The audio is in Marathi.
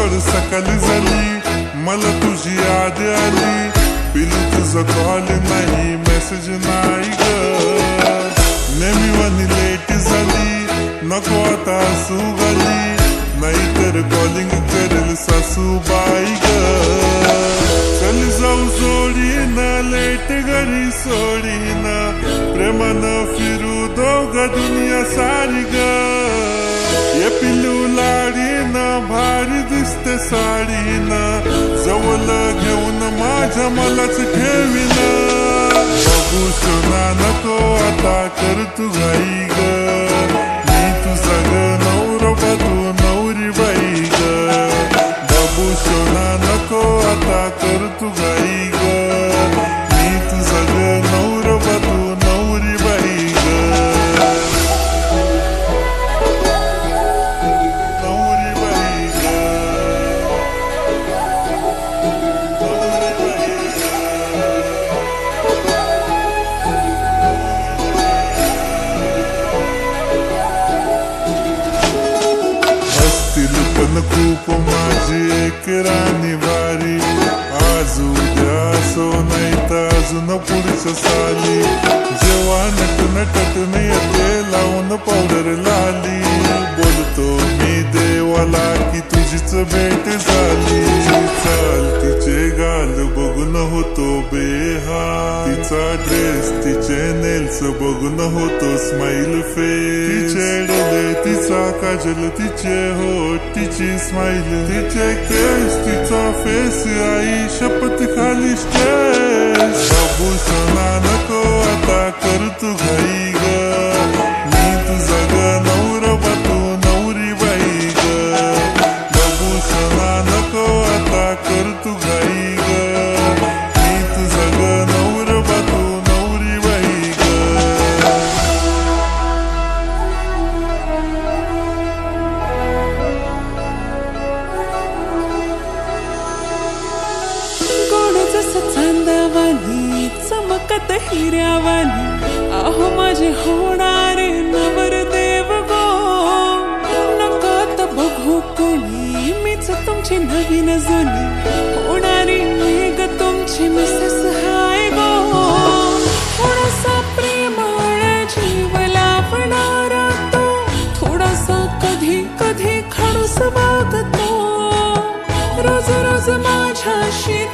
सोड सकाळ झाली, मला तुझी याद आली. पिलू तुझा कॉल नाही, मेसेज नाही ग. नेहमी लेट झाली, नको आता असू गली. नाहीतर कॉलिंग करेल सासूबाई ग. चल जाऊ जोडीना, लेट घरी सोडीना. प्रेमानं फिरू दोघं दुनिया सारी ग. ये पिल्लू लाडीना, भारी दिसते साडीना. जवळ घेऊन माझ्या मलाच ठेवीन. बघू सोना नको आता कर तू घाई ग. मी तुझा ग नवरोबा, तू नवरी बाई ग. बघू सोना नको आता कर तू घाई ग. मी तुझा ग नवरोबा, तू नवरी बाई ग. पण खूप माझी एक राणी वारी. आज उद्या असो नाही तर अजून पुढच्या साली. जेव्हा नटनटत येते लावून पावडर लाली. बोलतो मी देवाला की तुझीच भेट झाली. चाल तिचे गाल बघून होतो बेहाल. तिचा ड्रेस तिचे नेल्स बघून होतो स्माइल फेस. तिचे डोळे तिचा काजल, तिचे होठ तिची स्माइल. तिचे केस तिचा फेस, आई शपथ खाली स्टेस. बाबू सोना नको आता कर तू घाई ग. मी तुझा ग नवरोबा, तू नवरी बाई ग. बाबू सोना नको आता कर तू घाई ग. मी तुझा ग नवरोबा, तू नवरी बाई ग. चांदावानी चमकत हिऱ्यावानी. अहो माझे होणारे नवरदेव गो. नकात बघू कोणी, मीच तुमची नवीन जुनी. होणारी मेघ तुमची मिसेस हाय गो. थोडासा प्रेमळ जीव लावणारा तो. थोडासा कधी कधी खडूस वागतो. रोज रोज माझ्याशी